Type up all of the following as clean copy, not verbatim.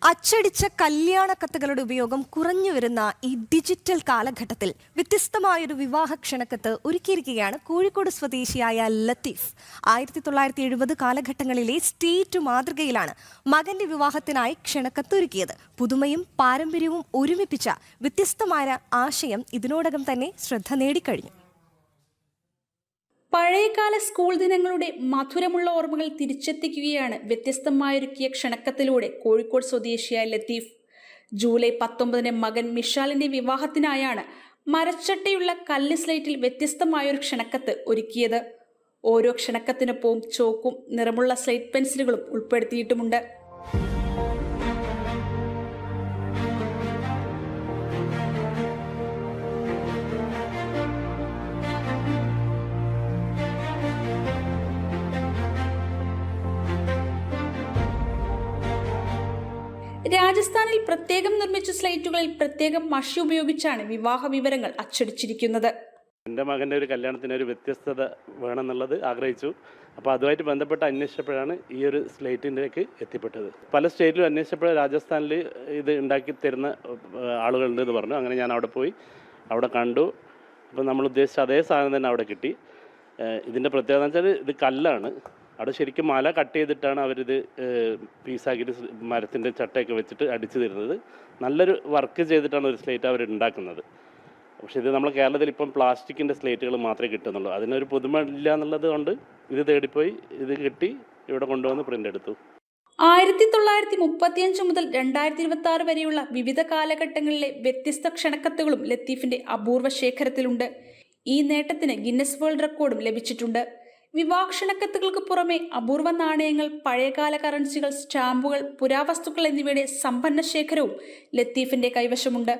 അച്ചടിച്ച കല്യാണ കത്തുകളുടെ ഉപയോഗം കുറഞ്ഞു വരുന്ന ഈ ഡിജിറ്റൽ കാലഘട്ടത്തിൽ വ്യത്യസ്തമായൊരു വിവാഹ ക്ഷണക്കത്ത് ഒരുക്കിയിരിക്കുകയാണ് കോഴിക്കോട് സ്വദേശിയായ ലത്തീഫ്. 1970 കാലഘട്ടങ്ങളിലെ സ്റ്റേറ്റ് മാതൃകയിലാണ് മകന്റെ വിവാഹത്തിനായി ക്ഷണക്കത്ത് ഒരുക്കിയത്. പുതുമയും പാരമ്പര്യവും ഒരുമിപ്പിച്ച വ്യത്യസ്തമായ ആശയം ഇതിനോടകം തന്നെ ശ്രദ്ധ നേടിക്കഴിഞ്ഞു. പഴയകാല സ്കൂൾ ദിനങ്ങളുടെ മധുരമുള്ള ഓർമ്മകൾ തിരിച്ചെത്തിക്കുകയാണ് വ്യത്യസ്തമായൊരുക്കിയ ക്ഷണക്കത്തിലൂടെ കോഴിക്കോട് സ്വദേശിയായ ലത്തീഫ്. ജൂലൈ 19 മകൻ മിഷാലിന്റെ വിവാഹത്തിനായാണ് മരച്ചട്ടയുള്ള കല്ല് സ്ലേറ്റിൽ വ്യത്യസ്തമായൊരു ക്ഷണക്കത്ത് ഒരുക്കിയത്. ഓരോ ക്ഷണക്കത്തിനൊപ്പവും ചോക്കും നിറമുള്ള സ്ലേറ്റ് പെൻസിലുകളും ഉൾപ്പെടുത്തിയിട്ടുമുണ്ട്. രാജസ്ഥാനിൽ പ്രത്യേകം നിർമ്മിച്ച സ്ലേറ്റുകളിൽ പ്രത്യേകം മഷി ഉപയോഗിച്ചാണ് വിവാഹ വിവരങ്ങൾ അച്ചടിച്ചിരിക്കുന്നത്. എൻ്റെ മകൻ്റെ ഒരു കല്യാണത്തിന് ഒരു വ്യത്യസ്തത വേണമെന്നുള്ളത് ആഗ്രഹിച്ചു. അപ്പോൾ അതുമായിട്ട് ബന്ധപ്പെട്ട് അന്വേഷിച്ചപ്പോഴാണ് ഈ ഒരു സ്ലേറ്റിൻ്റെക്ക് എത്തിപ്പെട്ടത്. പല സ്റ്റേറ്റിലും അന്വേഷിച്ചപ്പോൾ രാജസ്ഥാനിൽ ഇത് ഉണ്ടാക്കി തരുന്ന ആളുകളുണ്ടെന്ന് പറഞ്ഞു. അങ്ങനെ ഞാൻ അവിടെ പോയി അവിടെ കണ്ടു. അപ്പോൾ നമ്മൾ ഉദ്ദേശിച്ച അതേ സാധനം തന്നെ അവിടെ കിട്ടി. ഇതിൻ്റെ പ്രത്യേകത എന്ന് വെച്ചാൽ ഇത് കല്ലാണ്. അവിടെ ശരിക്കും മല കട്ട് ചെയ്തിട്ടാണ് അവരിത് പീസാക്കിയിട്ട് മരത്തിൻ്റെ ചട്ടയൊക്കെ വെച്ചിട്ട് അടിച്ചു തരുന്നത്. നല്ലൊരു വർക്ക് ചെയ്തിട്ടാണ് ഒരു സ്ലേറ്റ് അവർ ഉണ്ടാക്കുന്നത്. പക്ഷേ ഇത് നമ്മൾ കേരളത്തിൽ ഇപ്പം പ്ലാസ്റ്റിക്കിൻ്റെ സ്ലേറ്റുകൾ മാത്രമേ കിട്ടുന്നുള്ളൂ. അതിനൊരു പുതുമ ഇല്ല എന്നുള്ളത് കൊണ്ട് ഇത് തേടിപ്പോയി ഇത് കിട്ടി ഇവിടെ കൊണ്ടുവന്ന് പ്രിൻ്റ് എടുത്തു. 1935 മുതൽ 2026 വരെയുള്ള വിവിധ കാലഘട്ടങ്ങളിലെ വ്യത്യസ്ത ക്ഷണക്കത്തുകളും ലത്തീഫിന്റെ അപൂർവ ശേഖരത്തിലുണ്ട്. ഈ നേട്ടത്തിന് ഗിന്നസ് വേൾഡ് റെക്കോർഡും ലഭിച്ചിട്ടുണ്ട്. വിവാഹക്ഷണക്കത്തുകൾക്ക് പുറമെ അപൂർവ നാണയങ്ങൾ, പഴയകാല കറൻസികൾ, സ്റ്റാമ്പുകൾ, പുരാവസ്തുക്കൾ എന്നിവയുടെ സമ്പന്ന ശേഖരവും ലത്തീഫിന്റെ കൈവശമുണ്ട്.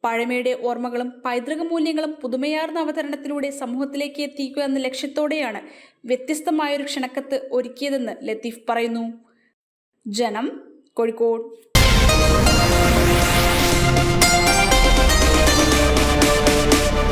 പഴമയുടെ ഓർമ്മകളും പൈതൃക മൂല്യങ്ങളും പുതുമയാർന്ന അവതരണത്തിലൂടെ സമൂഹത്തിലേക്ക് എത്തിക്കുക എന്ന ലക്ഷ്യത്തോടെയാണ് വ്യത്യസ്തമായൊരു ക്ഷണക്കത്ത് ഒരുക്കിയതെന്ന് ലത്തീഫ് പറയുന്നു. ജനം, കോഴിക്കോട്.